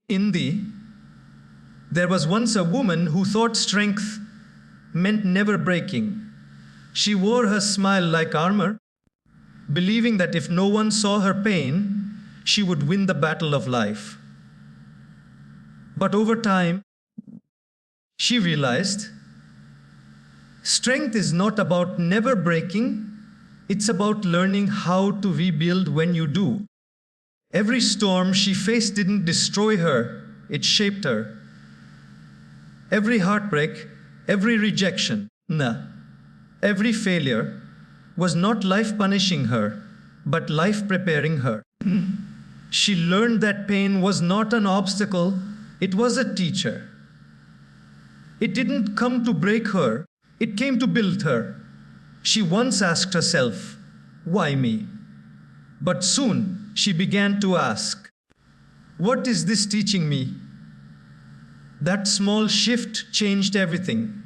Indi, there was once a woman who thought strength meant never breaking. She wore her smile like armor, believing that if no one saw her pain, she would win the battle of life. But over time, she realized strength is not about never breaking, it's about learning how to rebuild when you do. Every storm she faced didn't destroy her, it shaped her. Every heartbreak, every rejection, every failure was not life punishing her, but life preparing her. She learned that pain was not an obstacle, it was a teacher. It didn't come to break her, it came to build her. She once asked herself, why me? But soon she began to ask, what is this teaching me? That small shift changed everything.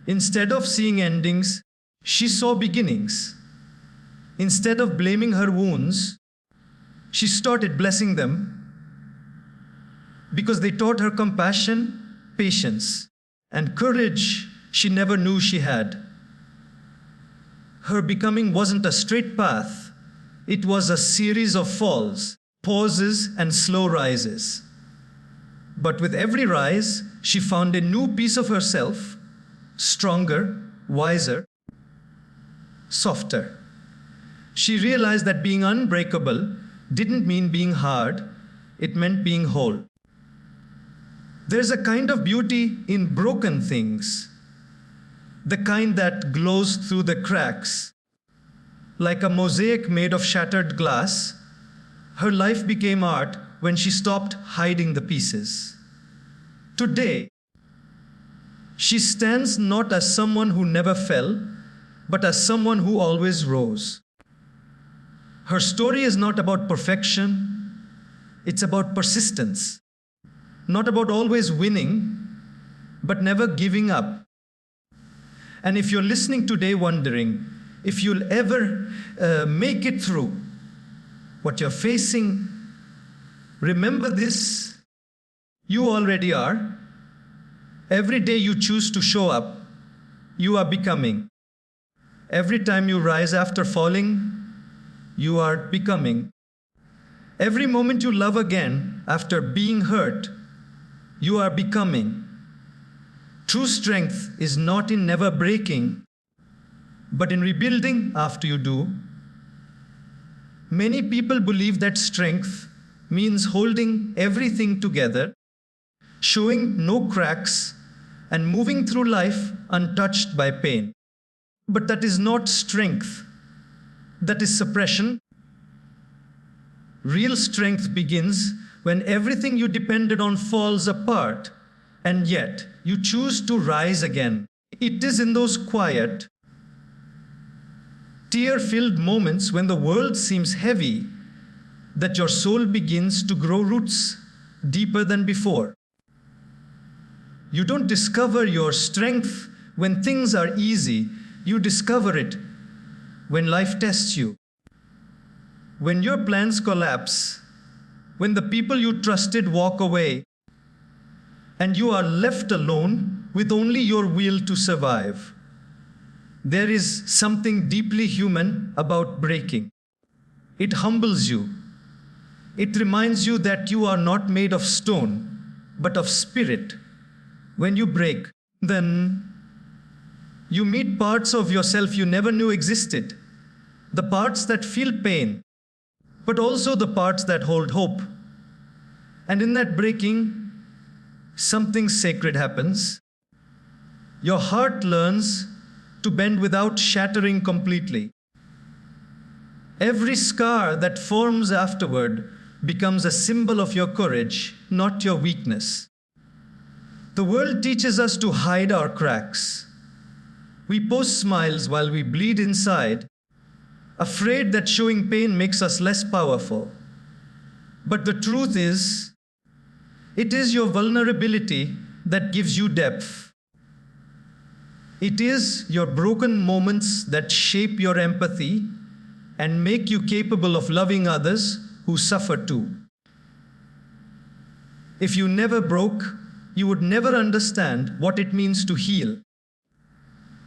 Instead of seeing endings, she saw beginnings. Instead of blaming her wounds, she started blessing them because they taught her compassion, patience, and courage she never knew she had. Her becoming wasn't a straight path. It was a series of falls, pauses, and slow rises. But with every rise, she found a new piece of herself, stronger, wiser, softer. She realized that being unbreakable didn't mean being hard, it meant being whole. There's a kind of beauty in broken things, the kind that glows through the cracks. Like a mosaic made of shattered glass, her life became art when she stopped hiding the pieces. Today, she stands not as someone who never fell, but as someone who always rose. Her story is not about perfection, it's about persistence. Not about always winning, but never giving up. And if you're listening today wondering if you'll ever make it through what you're facing, remember this, you already are. Every day you choose to show up, you are becoming. Every time you rise after falling, you are becoming. Every moment you love again after being hurt, you are becoming. True strength is not in never breaking, but in rebuilding after you do. Many people believe that strength means holding everything together, showing no cracks, and moving through life untouched by pain. But that is not strength. That is suppression. Real strength begins when everything you depended on falls apart, and yet you choose to rise again. It is in those quiet, tear-filled moments when the world seems heavy that your soul begins to grow roots deeper than before. You don't discover your strength when things are easy. You discover it when life tests you. When your plans collapse, when the people you trusted walk away, and you are left alone with only your will to survive. There is something deeply human about breaking. It humbles you. It reminds you that you are not made of stone, but of spirit. When you break, then you meet parts of yourself you never knew existed. The parts that feel pain, but also the parts that hold hope. And in that breaking, something sacred happens. Your heart learns to bend without shattering completely. Every scar that forms afterward becomes a symbol of your courage, not your weakness. The world teaches us to hide our cracks. We post smiles while we bleed inside, afraid that showing pain makes us less powerful. But the truth is, it is your vulnerability that gives you depth. It is your broken moments that shape your empathy and make you capable of loving others who suffer too. If you never broke, you would never understand what it means to heal.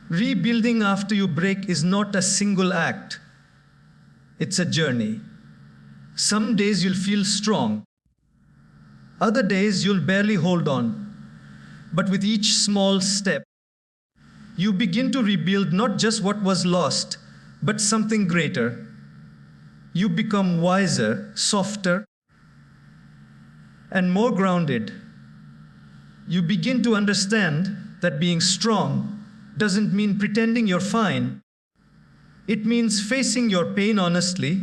Rebuilding after you break is not a single act. It's a journey. Some days you'll feel strong. Other days you'll barely hold on. But with each small step, you begin to rebuild not just what was lost, but something greater. You become wiser, softer, and more grounded. You begin to understand that being strong doesn't mean pretending you're fine. It means facing your pain honestly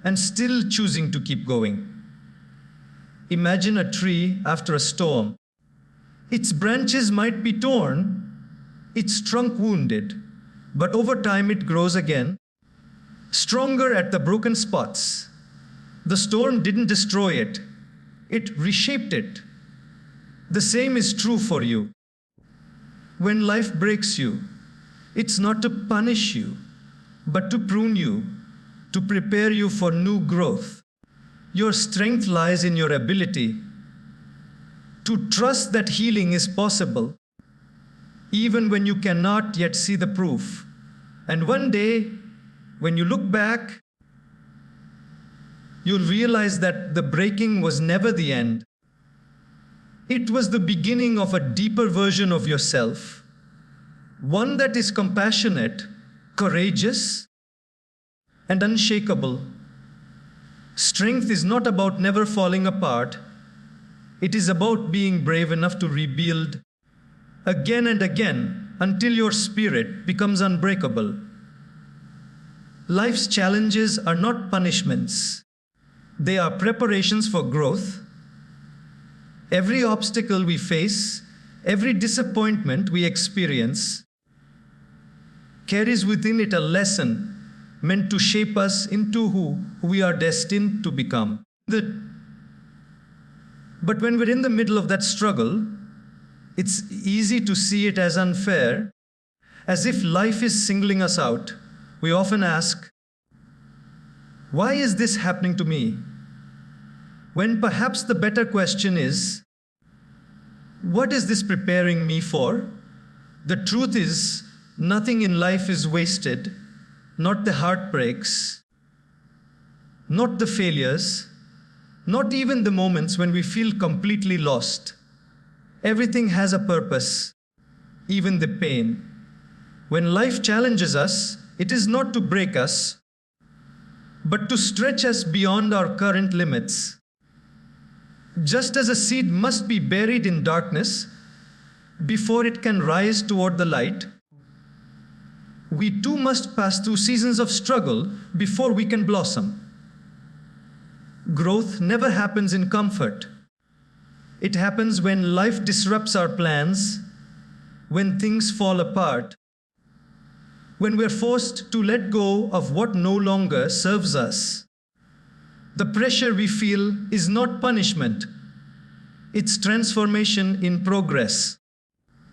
and still choosing to keep going. Imagine a tree after a storm. Its branches might be torn, its trunk wounded, but over time it grows again, stronger at the broken spots. The storm didn't destroy it, it reshaped it. The same is true for you. When life breaks you, it's not to punish you, but to prune you, to prepare you for new growth. Your strength lies in your ability to trust that healing is possible, even when you cannot yet see the proof. And one day, when you look back, you'll realize that the breaking was never the end. It was the beginning of a deeper version of yourself, one that is compassionate, courageous, and unshakable. Strength is not about never falling apart. It is about being brave enough to rebuild again and again until your spirit becomes unbreakable. Life's challenges are not punishments. They are preparations for growth. Every obstacle we face, every disappointment we experience, carries within it a lesson meant to shape us into who we are destined to become. But when we're in the middle of that struggle, it's easy to see it as unfair, as if life is singling us out. We often ask, why is this happening to me? When perhaps the better question is, what is this preparing me for? The truth is, nothing in life is wasted, not the heartbreaks, not the failures, not even the moments when we feel completely lost. Everything has a purpose, even the pain. When life challenges us, it is not to break us, but to stretch us beyond our current limits. Just as a seed must be buried in darkness before it can rise toward the light, we too must pass through seasons of struggle before we can blossom. Growth never happens in comfort. It happens when life disrupts our plans, when things fall apart, when we're forced to let go of what no longer serves us. The pressure we feel is not punishment. It's transformation in progress.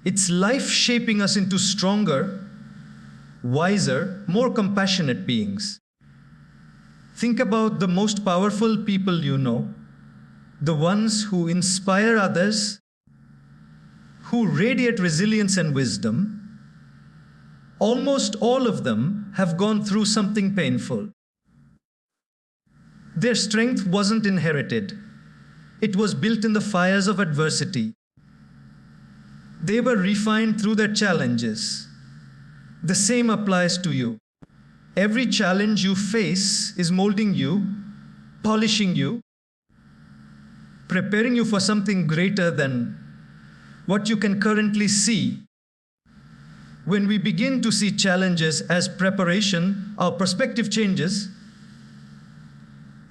It's life shaping us into stronger, wiser, more compassionate beings. Think about the most powerful people you know, the ones who inspire others, who radiate resilience and wisdom. Almost all of them have gone through something painful. Their strength wasn't inherited. It was built in the fires of adversity. They were refined through their challenges. The same applies to you. Every challenge you face is molding you, polishing you, preparing you for something greater than what you can currently see. When we begin to see challenges as preparation, our perspective changes.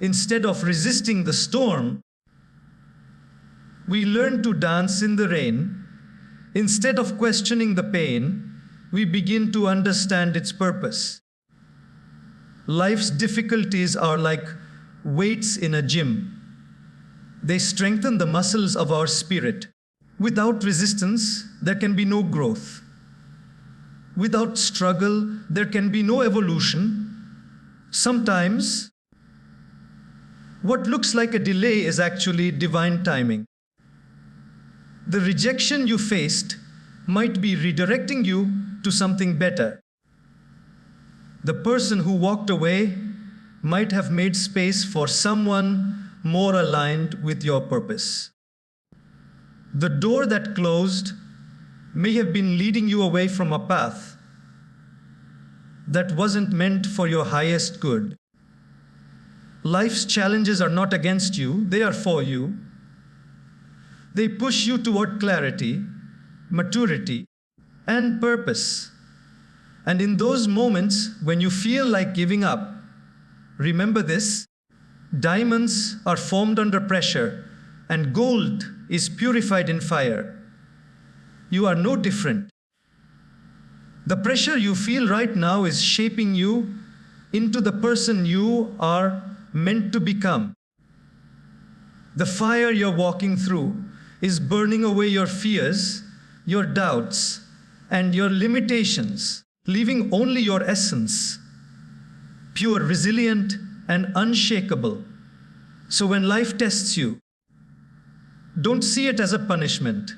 Instead of resisting the storm, we learn to dance in the rain. Instead of questioning the pain, we begin to understand its purpose. Life's difficulties are like weights in a gym. They strengthen the muscles of our spirit. Without resistance, there can be no growth. Without struggle, there can be no evolution. Sometimes, what looks like a delay is actually divine timing. The rejection you faced might be redirecting you to something better. The person who walked away might have made space for someone more aligned with your purpose. The door that closed may have been leading you away from a path that wasn't meant for your highest good. Life's challenges are not against you, they are for you. They push you toward clarity, maturity, and purpose. And in those moments when you feel like giving up, remember this: diamonds are formed under pressure, and gold is purified in fire. You are no different. The pressure you feel right now is shaping you into the person you are meant to become. The fire you're walking through is burning away your fears, your doubts, and your limitations, leaving only your essence, pure, resilient, and unshakable. So when life tests you, don't see it as a punishment.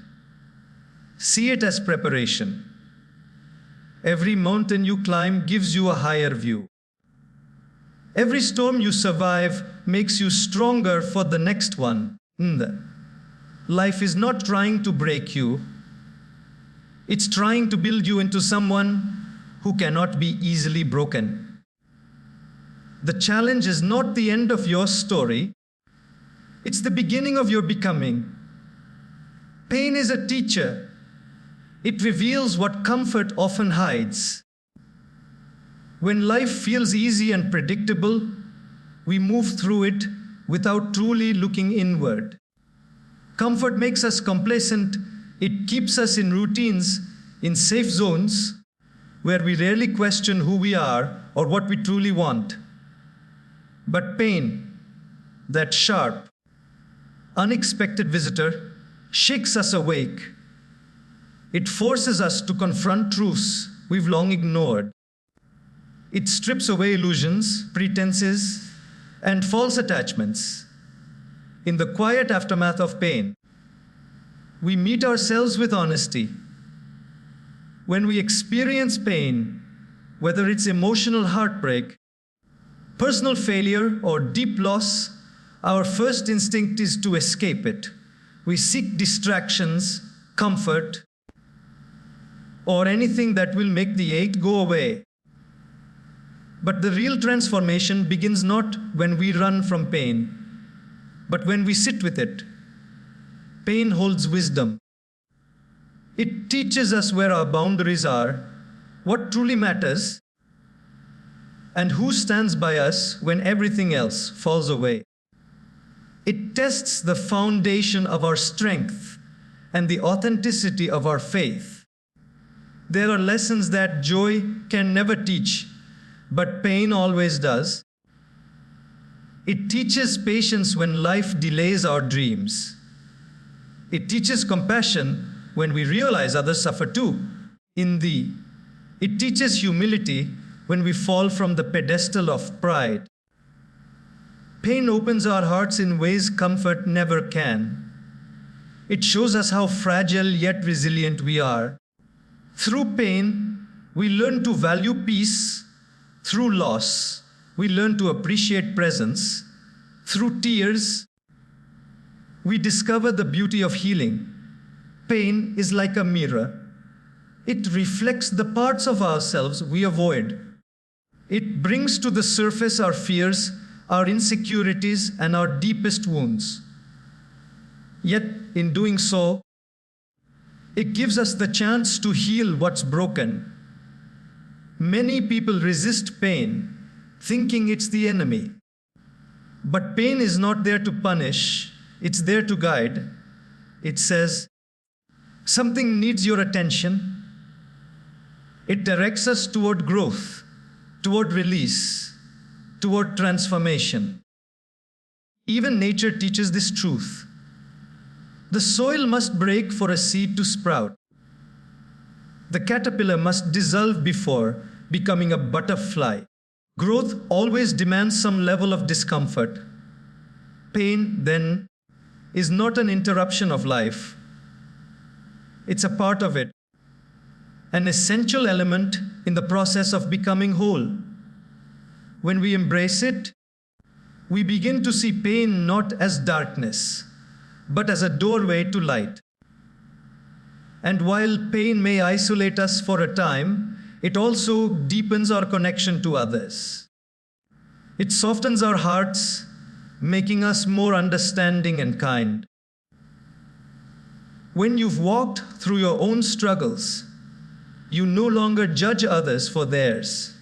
See it as preparation. Every mountain you climb gives you a higher view. Every storm you survive makes you stronger for the next one. Life is not trying to break you. It's trying to build you into someone who cannot be easily broken. The challenge is not the end of your story. It's the beginning of your becoming. Pain is a teacher. It reveals what comfort often hides. When life feels easy and predictable, we move through it without truly looking inward. Comfort makes us complacent. It keeps us in routines, in safe zones, where we rarely question who we are or what we truly want. But pain, that sharp, unexpected visitor, shakes us awake. It forces us to confront truths we've long ignored. It strips away illusions, pretenses, and false attachments. In the quiet aftermath of pain, we meet ourselves with honesty. When we experience pain, whether it's emotional heartbreak, personal failure, or deep loss, our first instinct is to escape it. We seek distractions, comfort, or anything that will make the ache go away. But the real transformation begins not when we run from pain, but when we sit with it. Pain holds wisdom. It teaches us where our boundaries are, what truly matters, and who stands by us when everything else falls away. It tests the foundation of our strength and the authenticity of our faith. There are lessons that joy can never teach, but pain always does. It teaches patience when life delays our dreams. It teaches compassion when we realize others suffer too. It teaches humility when we fall from the pedestal of pride. Pain opens our hearts in ways comfort never can. It shows us how fragile yet resilient we are. Through pain, we learn to value peace. Through loss, we learn to appreciate presence. Through tears, we discover the beauty of healing. Pain is like a mirror. It reflects the parts of ourselves we avoid. It brings to the surface our fears, our insecurities, and our deepest wounds. Yet, in doing so, it gives us the chance to heal what's broken. Many people resist pain, thinking it's the enemy. But pain is not there to punish, it's there to guide. It says, something needs your attention. It directs us toward growth, toward release, toward transformation. Even nature teaches this truth. The soil must break for a seed to sprout. The caterpillar must dissolve before becoming a butterfly. Growth always demands some level of discomfort. Pain, then, is not an interruption of life. It's a part of it, an essential element in the process of becoming whole. When we embrace it, we begin to see pain not as darkness, but as a doorway to light. And while pain may isolate us for a time, it also deepens our connection to others. It softens our hearts, making us more understanding and kind. When you've walked through your own struggles, you no longer judge others for theirs.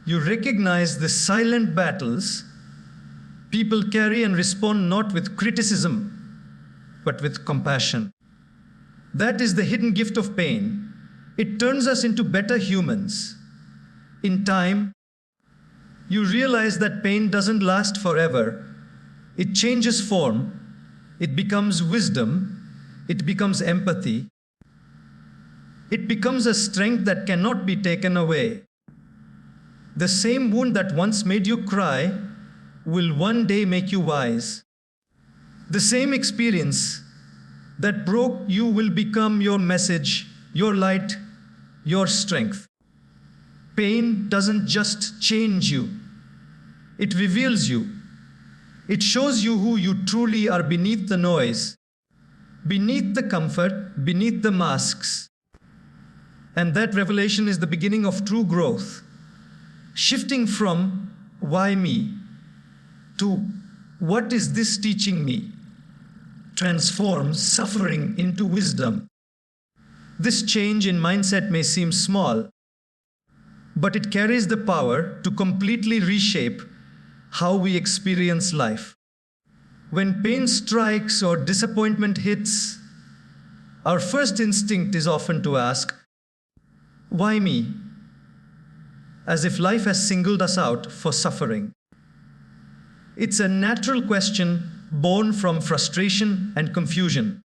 You recognize the silent battles people carry and respond not with criticism, but with compassion. That is the hidden gift of pain. It turns us into better humans. In time, you realize that pain doesn't last forever. It changes form. It becomes wisdom. It becomes empathy. It becomes a strength that cannot be taken away. The same wound that once made you cry will one day make you wise. The same experience that broke you will become your message, your light, your strength. Pain doesn't just change you. It reveals you. It shows you who you truly are beneath the noise, beneath the comfort, beneath the masks. And that revelation is the beginning of true growth, shifting from why me to what is this teaching me transforms suffering into wisdom. This change in mindset may seem small, but it carries the power to completely reshape how we experience life. When pain strikes or disappointment hits, our first instinct is often to ask, why me? As if life has singled us out for suffering. It's a natural question born from frustration and confusion.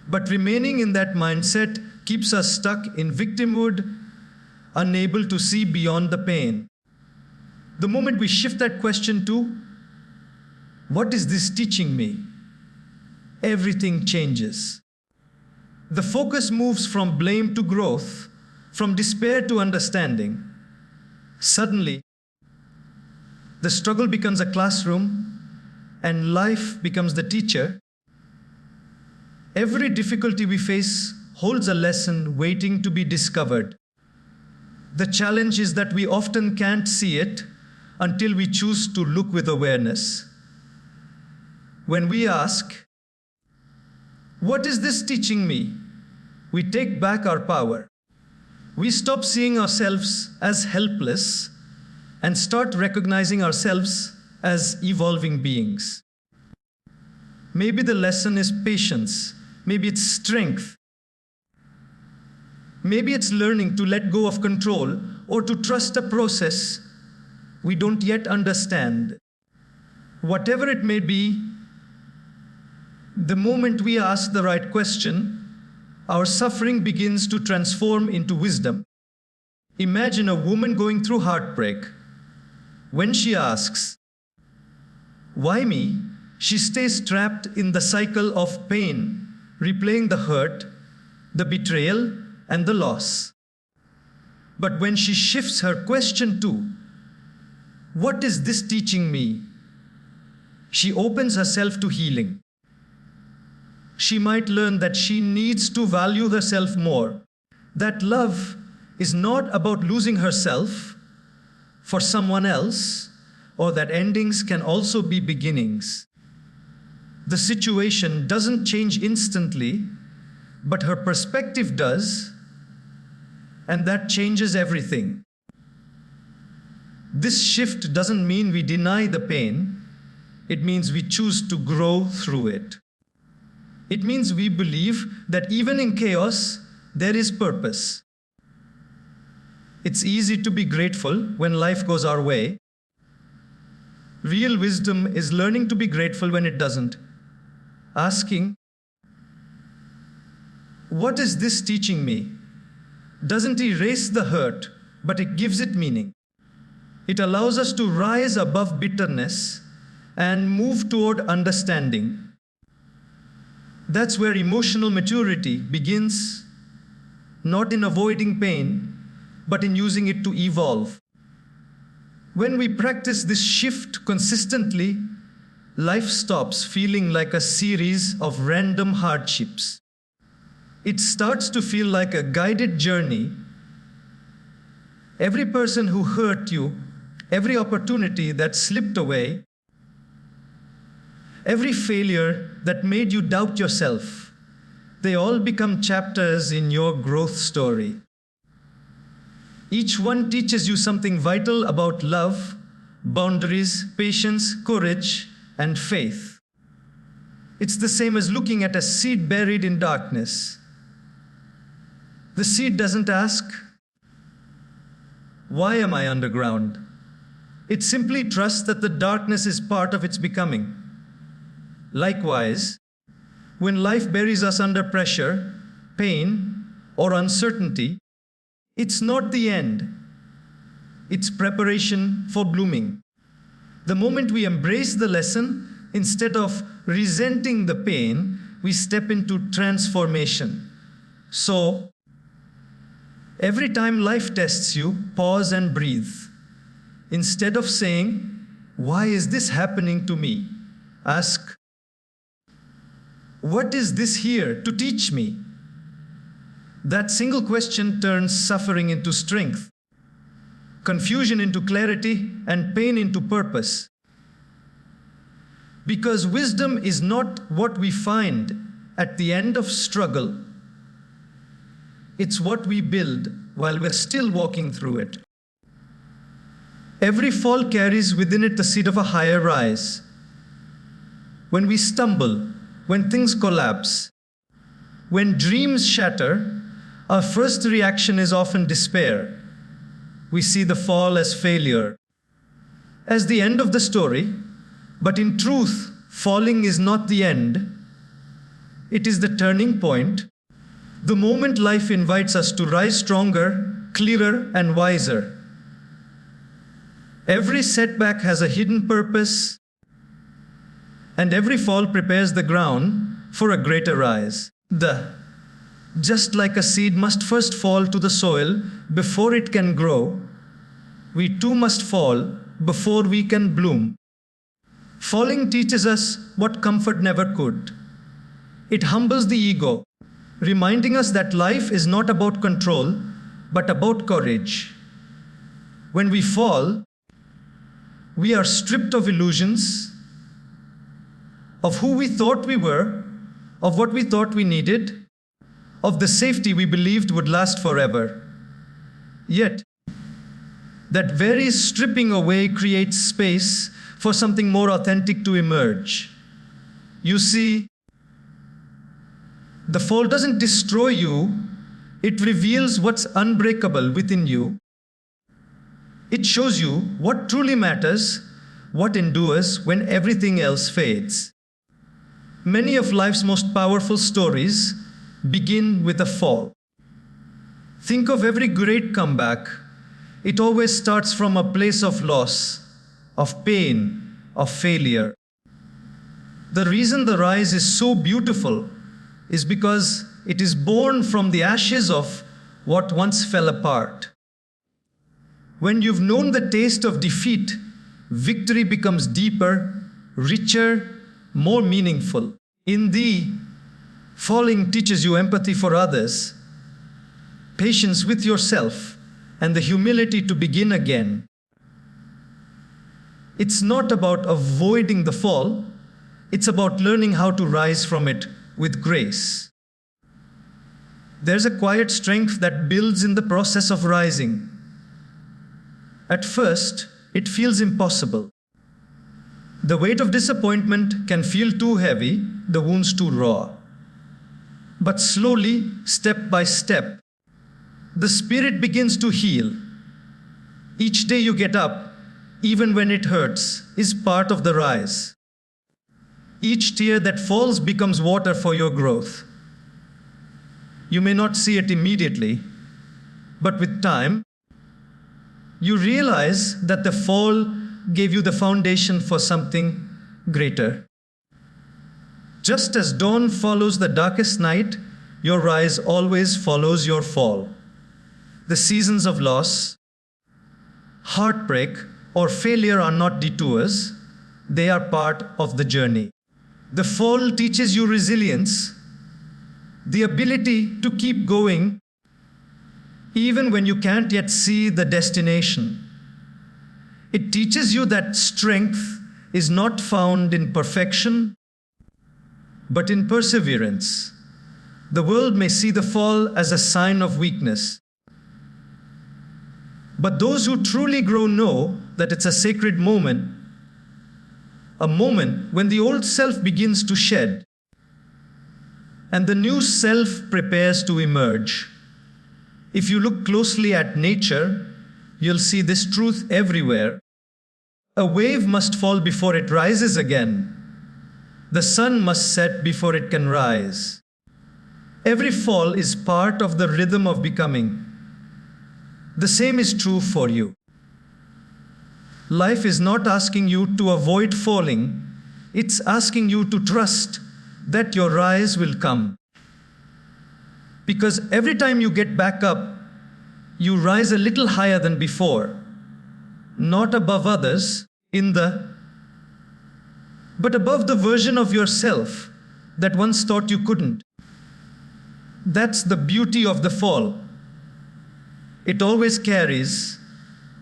But remaining in that mindset keeps us stuck in victimhood, unable to see beyond the pain. The moment we shift that question to, what is this teaching me? Everything changes. The focus moves from blame to growth, from despair to understanding. Suddenly, the struggle becomes a classroom and life becomes the teacher. Every difficulty we face holds a lesson waiting to be discovered. The challenge is that we often can't see it until we choose to look with awareness. When we ask, what is this teaching me? We take back our power. We stop seeing ourselves as helpless and start recognizing ourselves as evolving beings. Maybe the lesson is patience. Maybe it's strength. Maybe it's learning to let go of control or to trust a process we don't yet understand. Whatever it may be, the moment we ask the right question, our suffering begins to transform into wisdom. Imagine a woman going through heartbreak. When she asks, why me? She stays trapped in the cycle of pain, replaying the hurt, the betrayal, and the loss. But when she shifts her question to, what is this teaching me? She opens herself to healing. She might learn that she needs to value herself more, that love is not about losing herself for someone else, or that endings can also be beginnings. The situation doesn't change instantly, but her perspective does, and that changes everything. This shift doesn't mean we deny the pain, it means we choose to grow through it. It means we believe that even in chaos, there is purpose. It's easy to be grateful when life goes our way. Real wisdom is learning to be grateful when it doesn't. Asking, what is this teaching me? Doesn't erase the hurt, but it gives it meaning. It allows us to rise above bitterness and move toward understanding. That's where emotional maturity begins, not in avoiding pain, but in using it to evolve. When we practice this shift consistently, life stops feeling like a series of random hardships. It starts to feel like a guided journey. Every person who hurt you, every opportunity that slipped away, every failure that made you doubt yourself, they all become chapters in your growth story. Each one teaches you something vital about love, boundaries, patience, courage, and faith. It's the same as looking at a seed buried in darkness. The seed doesn't ask, "Why am I underground?" It simply trusts that the darkness is part of its becoming. Likewise, when life buries us under pressure, pain, or uncertainty, it's not the end. It's preparation for blooming. The moment we embrace the lesson, instead of resenting the pain, we step into transformation. So, every time life tests you, pause and breathe. Instead of saying, "Why is this happening to me?" ask, "What is this here to teach me?" That single question turns suffering into strength, confusion into clarity, and pain into purpose. Because wisdom is not what we find at the end of struggle. It's what we build while we're still walking through it. Every fall carries within it the seed of a higher rise. When we stumble, when things collapse, when dreams shatter, our first reaction is often despair. We see the fall as failure, as the end of the story, but in truth, falling is not the end. It is the turning point, the moment life invites us to rise stronger, clearer, and wiser. Every setback has a hidden purpose, and every fall prepares the ground for a greater rise. Just like a seed must first fall to the soil before it can grow, we too must fall before we can bloom. Falling teaches us what comfort never could. It humbles the ego, reminding us that life is not about control, but about courage. When we fall, we are stripped of illusions, of who we thought we were, of what we thought we needed, of the safety we believed would last forever. Yet, that very stripping away creates space for something more authentic to emerge. You see, the fall doesn't destroy you, it reveals what's unbreakable within you. It shows you what truly matters, what endures when everything else fades. Many of life's most powerful stories begin with a fall. Think of every great comeback. It always starts from a place of loss, of pain, of failure. The reason the rise is so beautiful is because it is born from the ashes of what once fell apart. When you've known the taste of defeat, victory becomes deeper, richer, more meaningful. In thee, falling teaches you empathy for others, patience with yourself, and the humility to begin again. It's not about avoiding the fall, it's about learning how to rise from it with grace. There's a quiet strength that builds in the process of rising. At first, it feels impossible. The weight of disappointment can feel too heavy, the wounds too raw. But slowly, step by step, the spirit begins to heal. Each day you get up, even when it hurts, is part of the rise. Each tear that falls becomes water for your growth. You may not see it immediately, but with time, you realize that the fall gave you the foundation for something greater. Just as dawn follows the darkest night, your rise always follows your fall. The seasons of loss, heartbreak, or failure are not detours, they are part of the journey. The fall teaches you resilience, the ability to keep going even when you can't yet see the destination. It teaches you that strength is not found in perfection, but in perseverance. The world may see the fall as a sign of weakness, but those who truly grow know that it's a sacred moment, a moment when the old self begins to shed and the new self prepares to emerge. If you look closely at nature, you'll see this truth everywhere. A wave must fall before it rises again. The sun must set before it can rise. Every fall is part of the rhythm of becoming. The same is true for you. Life is not asking you to avoid falling, it's asking you to trust that your rise will come. Because every time you get back up, you rise a little higher than before, not above others, but above the version of yourself that once thought you couldn't. That's the beauty of the fall. It always carries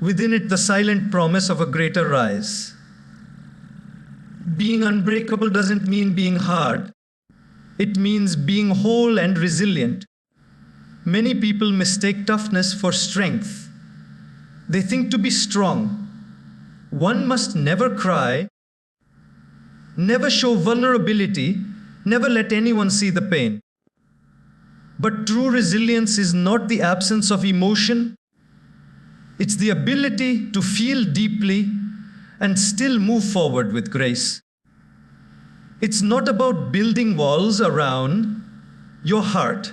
within it the silent promise of a greater rise. Being unbreakable doesn't mean being hard. It means being whole and resilient. Many people mistake toughness for strength. They think to be strong, one must never cry, never show vulnerability, never let anyone see the pain. But true resilience is not the absence of emotion. It's the ability to feel deeply and still move forward with grace. It's not about building walls around your heart.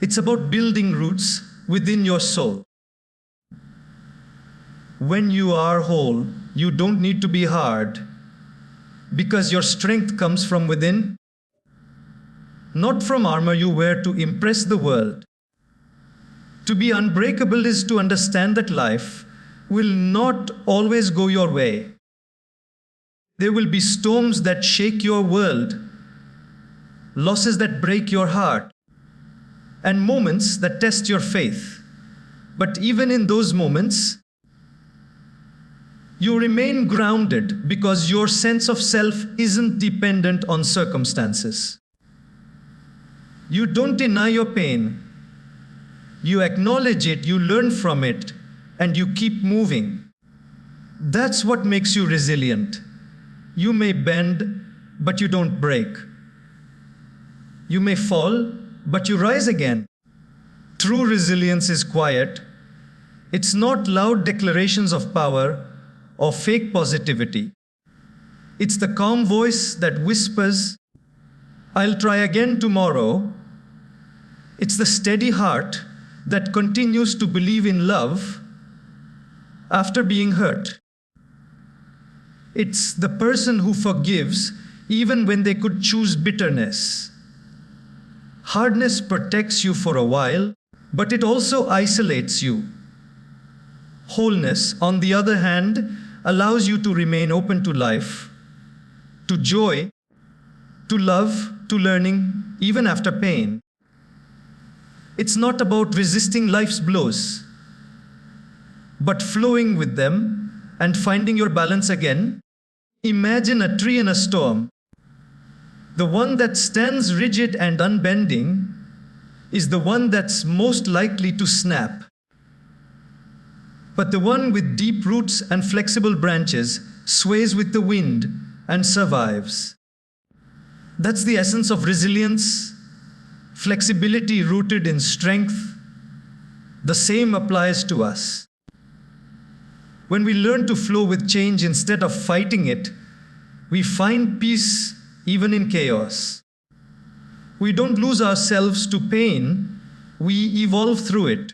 It's about building roots within your soul. When you are whole, you don't need to be hard because your strength comes from within, not from armor you wear to impress the world. To be unbreakable is to understand that life will not always go your way. There will be storms that shake your world, losses that break your heart, and moments that test your faith. But even in those moments, you remain grounded because your sense of self isn't dependent on circumstances. You don't deny your pain. You acknowledge it, you learn from it, and you keep moving. That's what makes you resilient. You may bend, but you don't break. You may fall, but you rise again. True resilience is quiet. It's not loud declarations of power or fake positivity. It's the calm voice that whispers, "I'll try again tomorrow." It's the steady heart that continues to believe in love after being hurt. It's the person who forgives even when they could choose bitterness. Hardness protects you for a while, but it also isolates you. Wholeness, on the other hand, allows you to remain open to life, to joy, to love, to learning, even after pain. It's not about resisting life's blows, but flowing with them and finding your balance again. Imagine a tree in a storm. The one that stands rigid and unbending is the one that's most likely to snap. But the one with deep roots and flexible branches sways with the wind and survives. That's the essence of resilience, flexibility rooted in strength. The same applies to us. When we learn to flow with change instead of fighting it, we find peace even in chaos. We don't lose ourselves to pain, we evolve through it.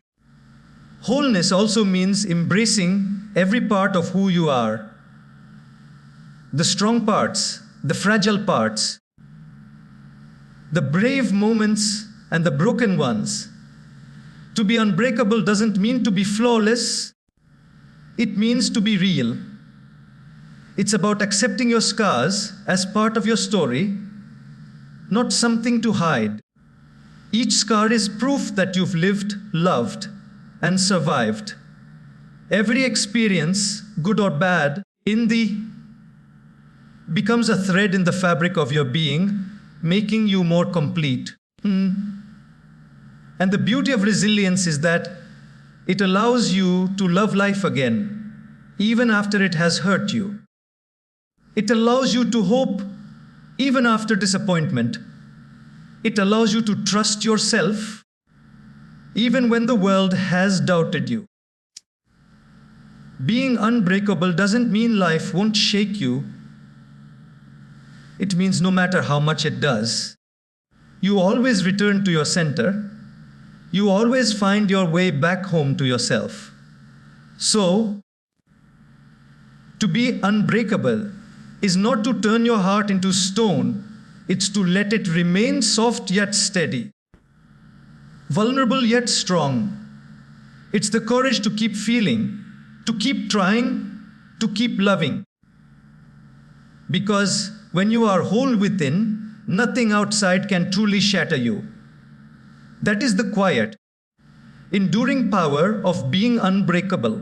Wholeness also means embracing every part of who you are. The strong parts, the fragile parts, the brave moments and the broken ones. To be unbreakable doesn't mean to be flawless. It means to be real. It's about accepting your scars as part of your story, not something to hide. Each scar is proof that you've lived, loved, and survived. Every experience, good or bad, becomes a thread in the fabric of your being, making you more complete. And the beauty of resilience is that it allows you to love life again, even after it has hurt you. It allows you to hope even after disappointment. It allows you to trust yourself even when the world has doubted you. Being unbreakable doesn't mean life won't shake you. It means no matter how much it does, you always return to your center. You always find your way back home to yourself. So, to be unbreakable is not to turn your heart into stone, it's to let it remain soft yet steady, vulnerable yet strong. It's the courage to keep feeling, to keep trying, to keep loving. Because when you are whole within, nothing outside can truly shatter you. That is the quiet, enduring power of being unbreakable.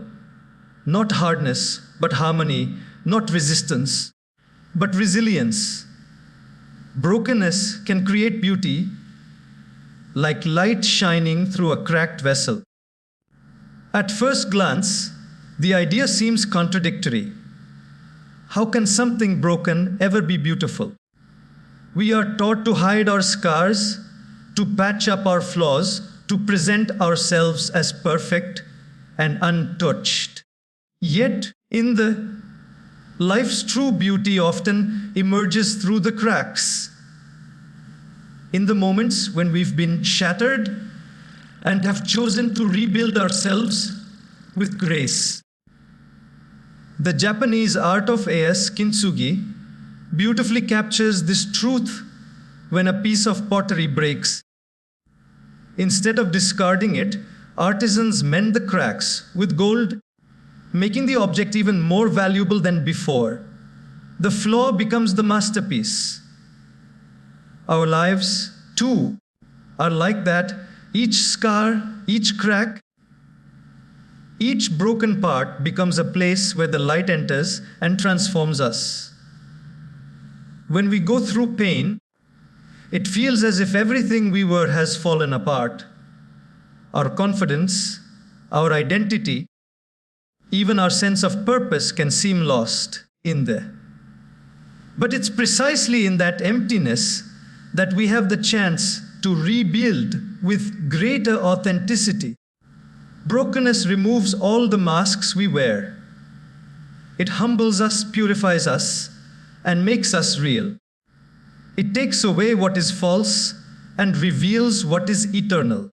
Not hardness, but harmony, not resistance, but resilience. Brokenness can create beauty, like light shining through a cracked vessel. At first glance, the idea seems contradictory. How can something broken ever be beautiful? We are taught to hide our scars, to patch up our flaws, to present ourselves as perfect and untouched. Yet, life's true beauty often emerges through the cracks. In the moments when we've been shattered and have chosen to rebuild ourselves with grace. The Japanese art of eis kintsugi beautifully captures this truth when a piece of pottery breaks. Instead of discarding it, artisans mend the cracks with gold, making the object even more valuable than before. The flaw becomes the masterpiece. Our lives, too, are like that. Each scar, each crack, each broken part becomes a place where the light enters and transforms us. When we go through pain, it feels as if everything we were has fallen apart. Our confidence, our identity, even our sense of purpose can seem lost in there. But it's precisely in that emptiness that we have the chance to rebuild with greater authenticity. Brokenness removes all the masks we wear. It humbles us, purifies us, and makes us real. It takes away what is false and reveals what is eternal.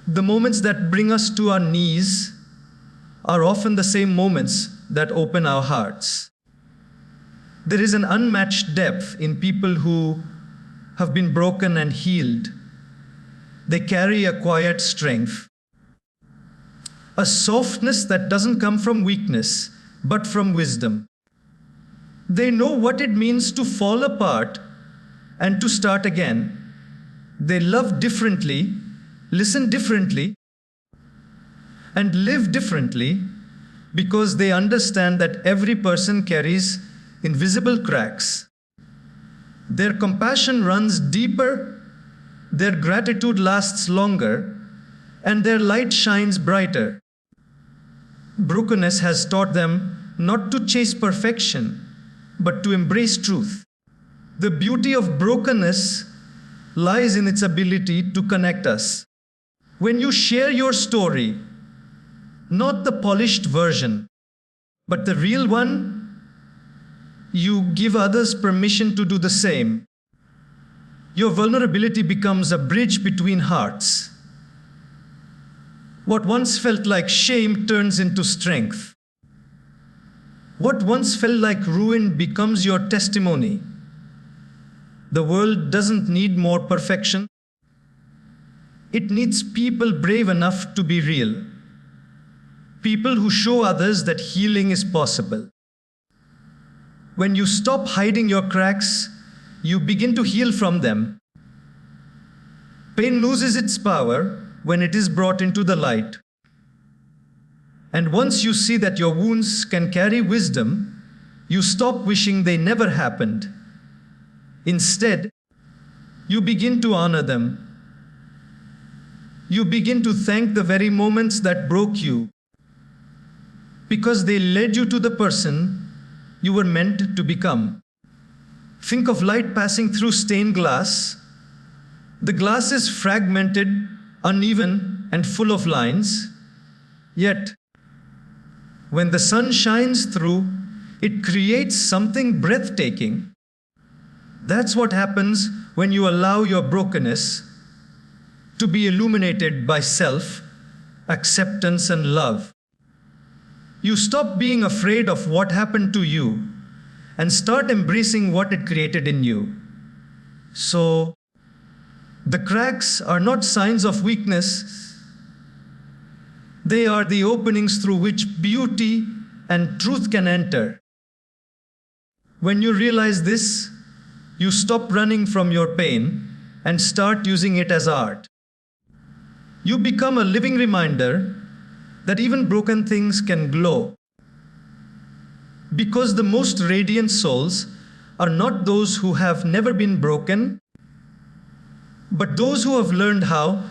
The moments that bring us to our knees are often the same moments that open our hearts. There is an unmatched depth in people who have been broken and healed. They carry a quiet strength, a softness that doesn't come from weakness, but from wisdom. They know what it means to fall apart and to start again. They love differently, listen differently, and live differently because they understand that every person carries invisible cracks. Their compassion runs deeper, their gratitude lasts longer, and their light shines brighter. Brokenness has taught them not to chase perfection, but to embrace truth. The beauty of brokenness lies in its ability to connect us. When you share your story, not the polished version, but the real one, you give others permission to do the same. Your vulnerability becomes a bridge between hearts. What once felt like shame turns into strength. What once felt like ruin becomes your testimony. The world doesn't need more perfection. It needs people brave enough to be real. People who show others that healing is possible. When you stop hiding your cracks, you begin to heal from them. Pain loses its power when it is brought into the light. And once you see that your wounds can carry wisdom, you stop wishing they never happened. Instead, you begin to honor them. You begin to thank the very moments that broke you, because they led you to the person you were meant to become. Think of light passing through stained glass. The glass is fragmented, uneven, and full of lines. Yet, when the sun shines through, it creates something breathtaking. That's what happens when you allow your brokenness to be illuminated by self, acceptance, and love. You stop being afraid of what happened to you and start embracing what it created in you. So, the cracks are not signs of weakness. They are the openings through which beauty and truth can enter. When you realize this, you stop running from your pain and start using it as art. You become a living reminder that even broken things can glow. Because the most radiant souls are not those who have never been broken, but those who have learned how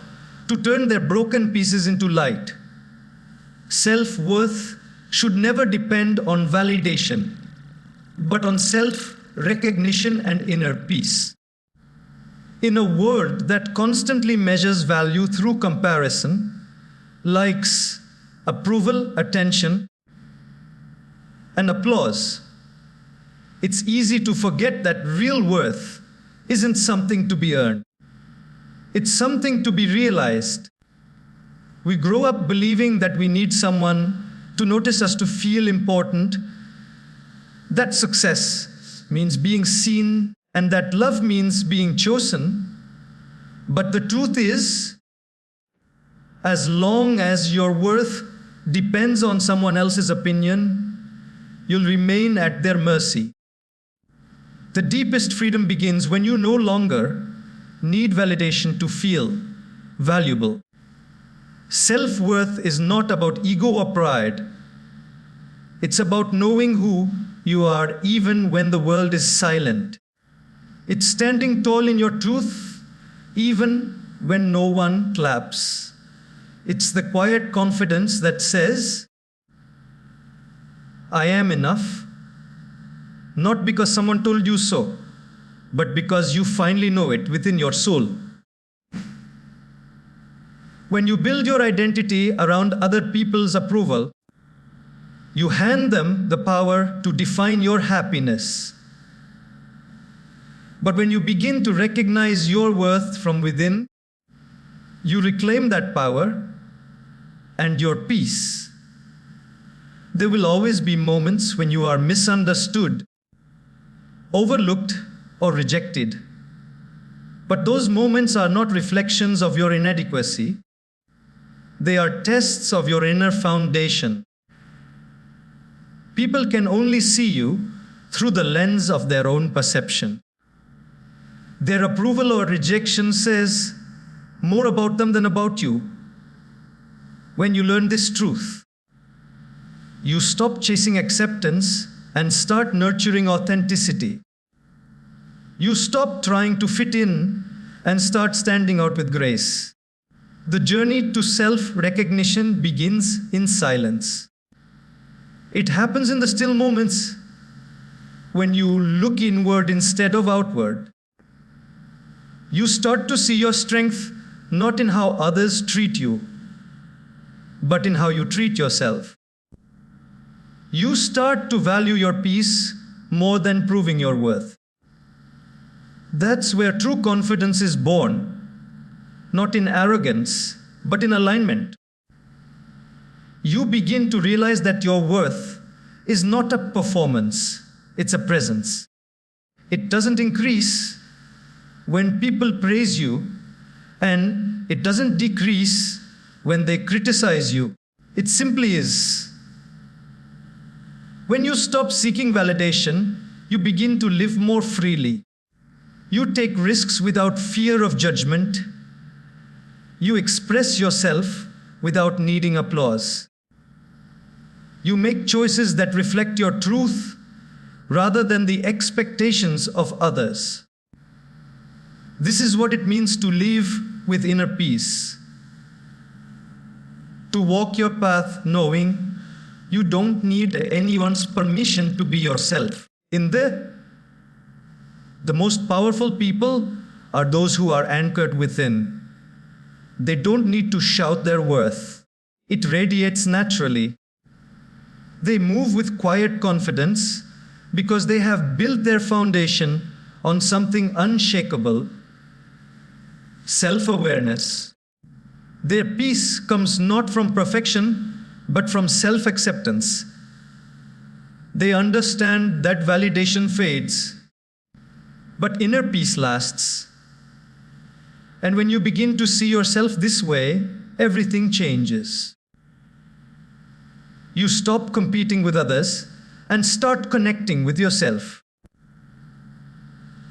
to turn their broken pieces into light. Self-worth should never depend on validation, but on self-recognition and inner peace. In a world that constantly measures value through comparison, likes, approval, attention, and applause, it's easy to forget that real worth isn't something to be earned. It's something to be realized. We grow up believing that we need someone to notice us to feel important, that success means being seen, and that love means being chosen. But the truth is, as long as your worth depends on someone else's opinion, you'll remain at their mercy. The deepest freedom begins when you no longer need validation to feel valuable. Self-worth is not about ego or pride. It's about knowing who you are even when the world is silent. It's standing tall in your truth even when no one claps. It's the quiet confidence that says, I am enough, not because someone told you so, but because you finally know it within your soul. When you build your identity around other people's approval, you hand them the power to define your happiness. But when you begin to recognize your worth from within, you reclaim that power and your peace. There will always be moments when you are misunderstood, overlooked, or rejected. But those moments are not reflections of your inadequacy. They are tests of your inner foundation. People can only see you through the lens of their own perception. Their approval or rejection says more about them than about you. When you learn this truth, you stop chasing acceptance and start nurturing authenticity. You stop trying to fit in and start standing out with grace. The journey to self-recognition begins in silence. It happens in the still moments when you look inward instead of outward. You start to see your strength not in how others treat you, but in how you treat yourself. You start to value your peace more than proving your worth. That's where true confidence is born, not in arrogance, but in alignment. You begin to realize that your worth is not a performance, it's a presence. It doesn't increase, when people praise you, and it doesn't decrease when they criticize you. It simply is. When you stop seeking validation, you begin to live more freely. You take risks without fear of judgment. You express yourself without needing applause. You make choices that reflect your truth rather than the expectations of others. This is what it means to live with inner peace. To walk your path knowing you don't need anyone's permission to be yourself. The most powerful people are those who are anchored within. They don't need to shout their worth. It radiates naturally. They move with quiet confidence because they have built their foundation on something unshakable, self-awareness. Their peace comes not from perfection, but from self-acceptance. They understand that validation fades, but inner peace lasts. And when you begin to see yourself this way, everything changes. You stop competing with others and start connecting with yourself.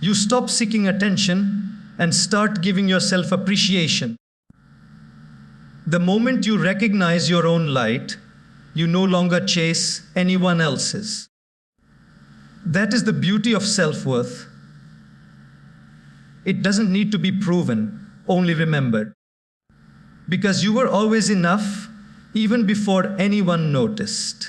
You stop seeking attention and start giving yourself appreciation. The moment you recognize your own light, you no longer chase anyone else's. That is the beauty of self-worth. It doesn't need to be proven, only remembered. Because you were always enough, even before anyone noticed.